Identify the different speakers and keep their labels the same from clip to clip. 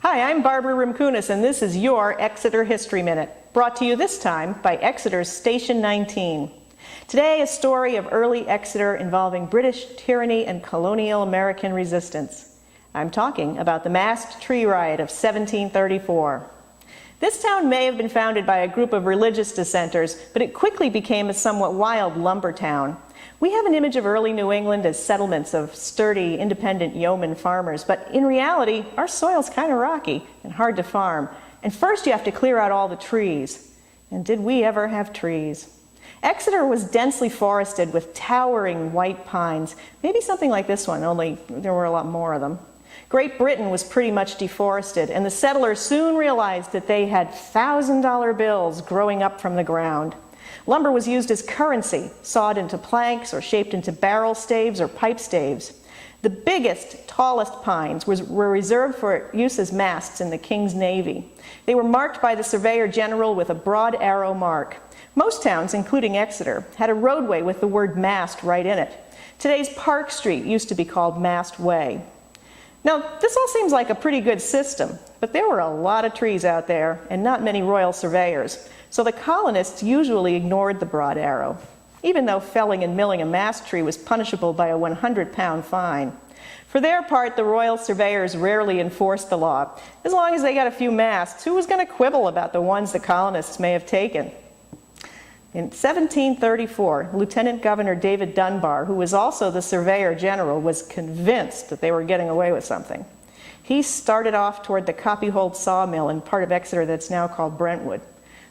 Speaker 1: Hi, I'm Barbara Rimkunis, and this is your Exeter History Minute, brought to you this time by Exeter's Station 19. Today, a story of early Exeter involving British tyranny and colonial American resistance. I'm talking about the Mast tree riot of 1734. This town may have been founded by a group of religious dissenters, but it quickly became a somewhat wild lumber town. We have an image of early New England as settlements of sturdy, independent yeoman farmers, but in reality, our soil's kind of rocky and hard to farm. And first you have to clear out all the trees. And did we ever have trees? Exeter was densely forested with towering white pines, maybe something like this one, only there were a lot more of them. Great Britain was pretty much deforested, and the settlers soon realized that they had $1,000 bills growing up from the ground. Lumber was used as currency, sawed into planks or shaped into barrel staves or pipe staves. The biggest, tallest pines were reserved for use as masts in the King's Navy. They were marked by the Surveyor General with a broad arrow mark. Most towns, including Exeter, had a roadway with the word Mast right in it. Today's Park Street used to be called Mast Way. Now, this all seems like a pretty good system, but there were a lot of trees out there and not many royal surveyors. So the colonists usually ignored the broad arrow, even though felling and milling a mast tree was punishable by a 100-pound fine. For their part, the royal surveyors rarely enforced the law. As long as they got a few masts, who was going to quibble about the ones the colonists may have taken? In 1734, Lieutenant Governor David Dunbar, who was also the Surveyor General, was convinced that they were getting away with something. He started off toward the Copyhold sawmill in part of Exeter that's now called Brentwood.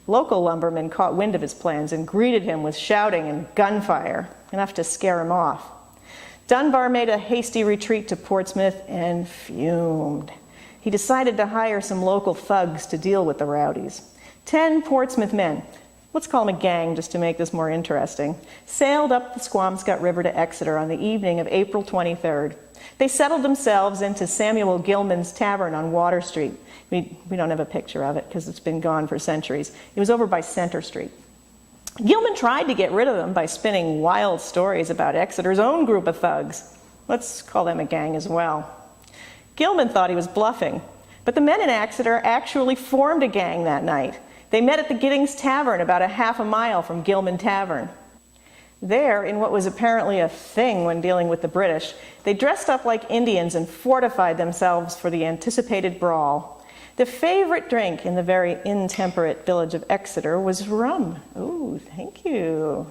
Speaker 1: Local lumbermen caught wind of his plans and greeted him with shouting and gunfire, enough to scare him off. Dunbar made a hasty retreat to Portsmouth and fumed. He decided to hire some local thugs to deal with the rowdies. 10 Portsmouth men, let's call them a gang just to make this more interesting, sailed up the Squamscott River to Exeter on the evening of April 23rd. They settled themselves into Samuel Gilman's Tavern on Water Street. We don't have a picture of it because it's been gone for centuries. It was over by Center Street. Gilman tried to get rid of them by spinning wild stories about Exeter's own group of thugs. Let's call them a gang as well. Gilman thought he was bluffing, but the men in Exeter actually formed a gang that night. They met at the Giddings Tavern about a half a mile from Gilman Tavern. There, in what was apparently a thing when dealing with the British, they dressed up like Indians and fortified themselves for the anticipated brawl. The favorite drink in the very intemperate village of Exeter was rum. Ooh, thank you.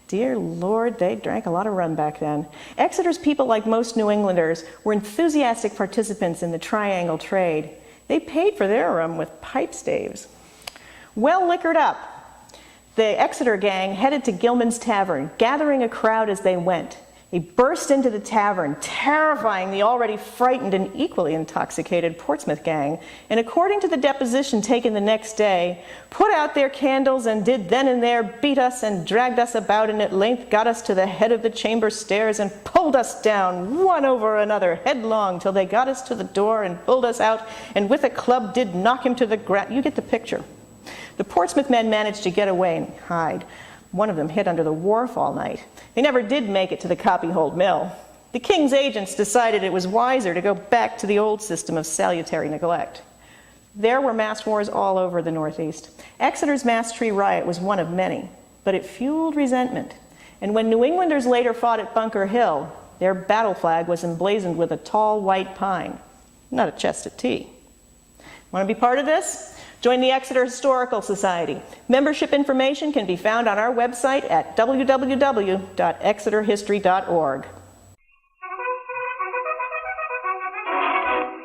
Speaker 1: Dear Lord, they drank a lot of rum back then. Exeter's people, like most New Englanders, were enthusiastic participants in the triangle trade. They paid for their rum with pipe staves. Well liquored up, the Exeter gang headed to Gilman's Tavern, gathering a crowd as they went. They burst into the tavern, terrifying the already frightened and equally intoxicated Portsmouth gang, and according to the deposition taken the next day, put out their candles and did then and there beat us and dragged us about, and at length got us to the head of the chamber stairs and pulled us down, one over another, headlong, till they got us to the door and pulled us out, and with a club did knock him to the ground. You get the picture. The Portsmouth men managed to get away and hide. One of them hid under the wharf all night. They never did make it to the Copyhold mill. The King's agents decided it was wiser to go back to the old system of salutary neglect. There were mast wars all over the Northeast. Exeter's Mast Tree Riot was one of many, but it fueled resentment. And when New Englanders later fought at Bunker Hill, their battle flag was emblazoned with a tall white pine, not a chest of tea. Want to be part of this? Join the Exeter Historical Society. Membership information can be found on our website at www.exeterhistory.org.